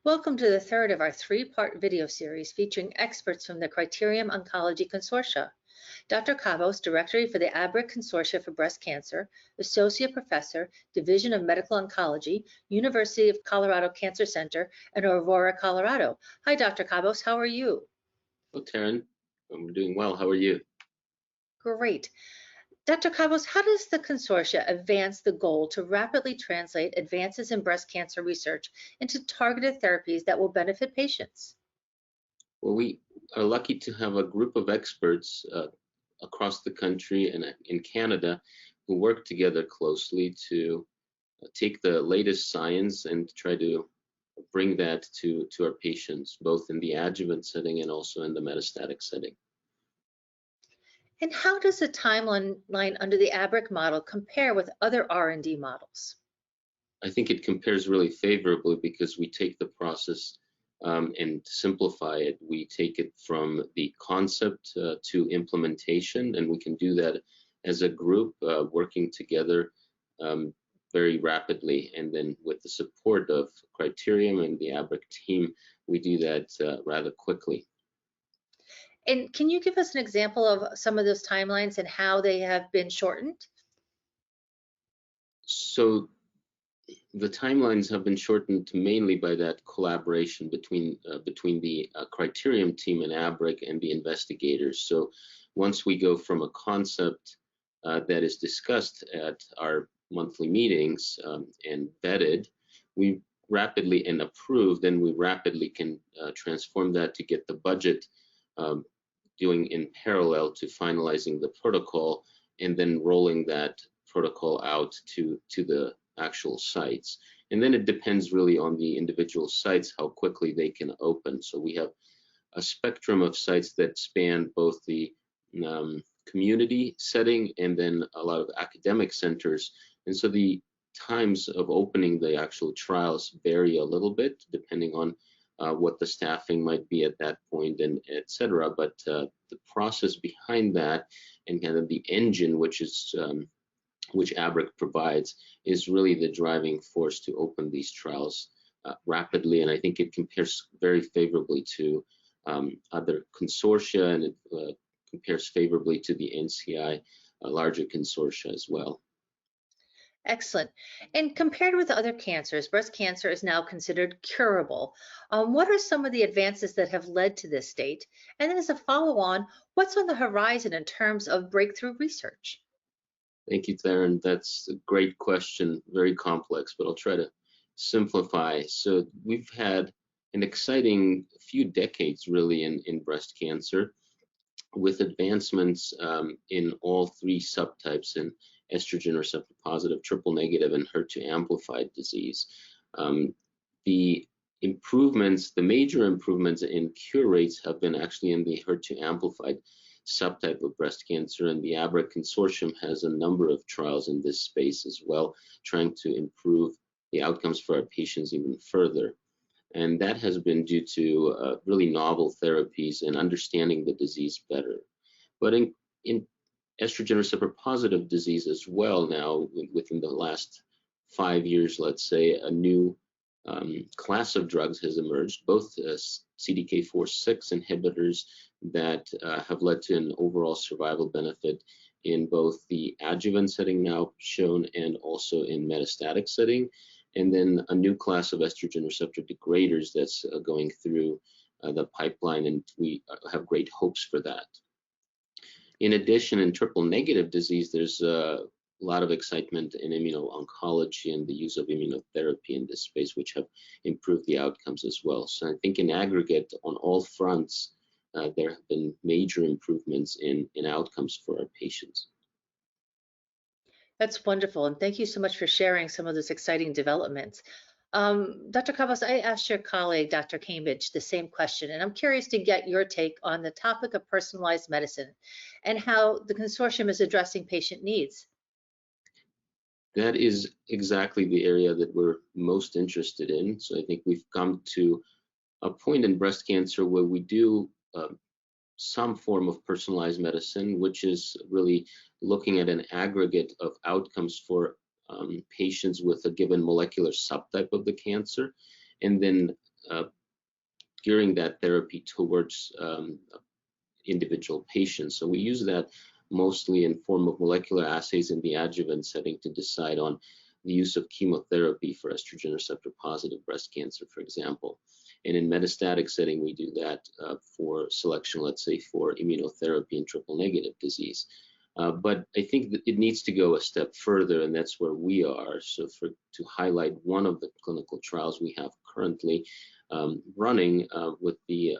Welcome to the third of our three-part video series featuring experts from the Criterium Oncology Consortia. Dr. Kabos, Director for the ABRCC Consortia for Breast Cancer, Associate Professor, Division of Medical Oncology, University of Colorado Cancer Center in Aurora, Colorado. Hi, Dr. Kabos, how are you? Hello, Taryn. I'm doing well. How are you? Great. Dr. Kabos, how does the consortia advance the goal to rapidly translate advances in breast cancer research into targeted therapies that will benefit patients? Well, we are lucky to have a group of experts across the country and in Canada who work together closely to take the latest science and try to bring that to our patients, both in the adjuvant setting and also in the metastatic setting. And how does the timeline under the ABRCC model compare with other R&D models? I think it compares really favorably because we take the process and simplify it. We take it from the concept to implementation, and we can do that as a group working together very rapidly. And then with the support of Criterium and the ABRCC team, we do that rather quickly. And can you give us an example of some of those timelines and how they have been shortened? So the timelines have been shortened mainly by that collaboration between the Criterium team and ABRCC and the investigators. So once we go from a concept that is discussed at our monthly meetings and vetted, we rapidly and approved, then we rapidly can transform that to get the budget doing in parallel to finalizing the protocol and then rolling that protocol out to the actual sites. And then it depends really on the individual sites how quickly they can open. So we have a spectrum of sites that span both the community setting and then a lot of academic centers. And so the times of opening the actual trials vary a little bit depending on what the staffing might be at that point, and etc. But the process behind that and kind of the engine, which ABRCC provides, is really the driving force to open these trials rapidly. And I think it compares very favorably to other consortia, and it compares favorably to the NCI larger consortia as well. Excellent. And compared with other cancers, breast cancer is now considered curable. What are some of the advances that have led to this state? And then as a follow-on, what's on the horizon in terms of breakthrough research? Thank you, Theron. That's a great question, very complex, but I'll try to simplify. So we've had an exciting few decades really in breast cancer with advancements in all three subtypes in estrogen receptor positive, triple negative, and HER2 amplified disease. The improvements, the major improvements in cure rates have been actually in the HER2 amplified subtype of breast cancer, and the ABRCC Consortium has a number of trials in this space as well, trying to improve the outcomes for our patients even further. And that has been due to really novel therapies and understanding the disease better. But in estrogen receptor positive disease as well, now within the last 5 years, let's say, a new class of drugs has emerged, both CDK4/6 inhibitors that have led to an overall survival benefit in both the adjuvant setting now shown and also in metastatic setting, and then a new class of estrogen receptor degraders that's going through the pipeline, and we have great hopes for that. In addition, in triple negative disease, there's a lot of excitement in immuno-oncology and the use of immunotherapy in this space, which have improved the outcomes as well. So I think in aggregate, on all fronts, there have been major improvements in outcomes for our patients. That's wonderful, and thank you so much for sharing some of those exciting developments. Dr. Kabos, I asked your colleague, Dr. Cambridge, the same question, and I'm curious to get your take on the topic of personalized medicine and how the consortium is addressing patient needs. That is exactly the area that we're most interested in. So I think we've come to a point in breast cancer where we do some form of personalized medicine, which is really looking at an aggregate of outcomes for patients with a given molecular subtype of the cancer, and then gearing that therapy towards individual patients. So we use that mostly in form of molecular assays in the adjuvant setting to decide on the use of chemotherapy for estrogen receptor positive breast cancer, for example. And in metastatic setting, we do that for selection, let's say, for immunotherapy in triple negative disease. But I think that it needs to go a step further, and that's where we are. So to highlight one of the clinical trials we have currently running with the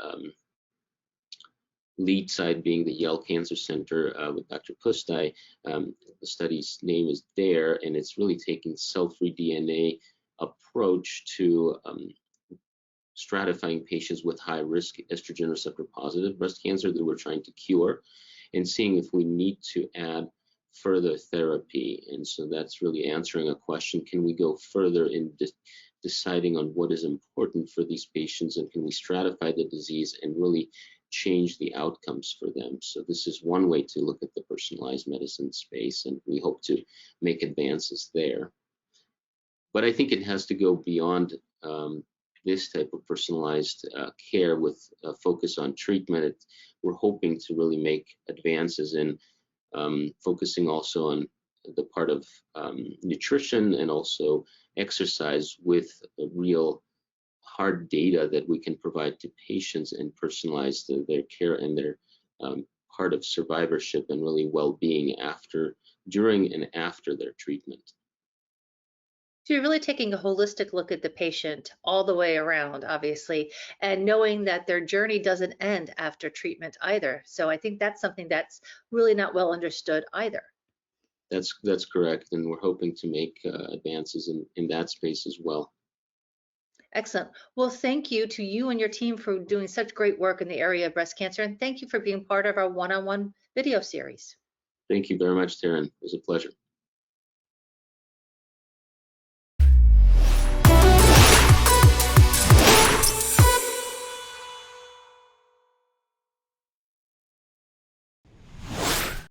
lead side being the Yale Cancer Center with Dr. Pustai. The study's name is DARE, and it's really taking cell-free DNA approach to stratifying patients with high-risk estrogen receptor positive breast cancer that we're trying to cure, and seeing if we need to add further therapy. And so that's really answering a question: can we go further in deciding on what is important for these patients, and can we stratify the disease and really change the outcomes for them? So this is one way to look at the personalized medicine space, and we hope to make advances there. But I think it has to go beyond this type of personalized care with a focus on treatment. We're hoping to really make advances in focusing also on the part of nutrition and also exercise with real hard data that we can provide to patients and personalize their care and their part of survivorship and really well-being during and after their treatment. So you're really taking a holistic look at the patient all the way around, obviously, and knowing that their journey doesn't end after treatment either. So I think that's something that's really not well understood either. That's correct, and we're hoping to make advances in that space as well. Excellent. Well, thank you to you and your team for doing such great work in the area of breast cancer, and thank you for being part of our one-on-one video series. Thank you very much, Taryn. It was a pleasure.